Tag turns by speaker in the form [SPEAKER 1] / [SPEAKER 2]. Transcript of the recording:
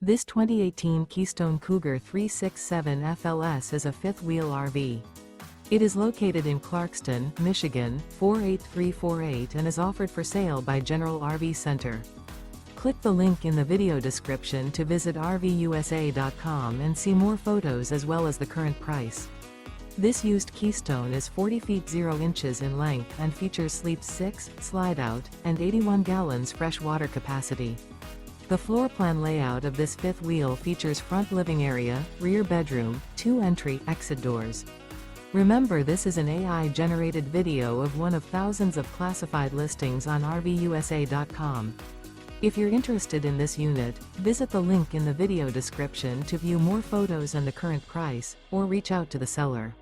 [SPEAKER 1] This 2018 Keystone Cougar 367 FLS is a fifth-wheel RV. It is located in Clarkston, Michigan, 48348 and is offered for sale by General RV Center. Click the link in the video description to visit RVUSA.com and see more photos as well as the current price. This used Keystone is 40 feet 0 inches in length and features sleep 6, slide-out, and 81 gallons fresh water capacity. The floor plan layout of this fifth wheel features front living area, rear bedroom, 2 entry/exit doors. Remember, this is an AI-generated video of one of thousands of classified listings on RVUSA.com. If you're interested in this unit, visit the link in the video description to view more photos and the current price, or reach out to the seller.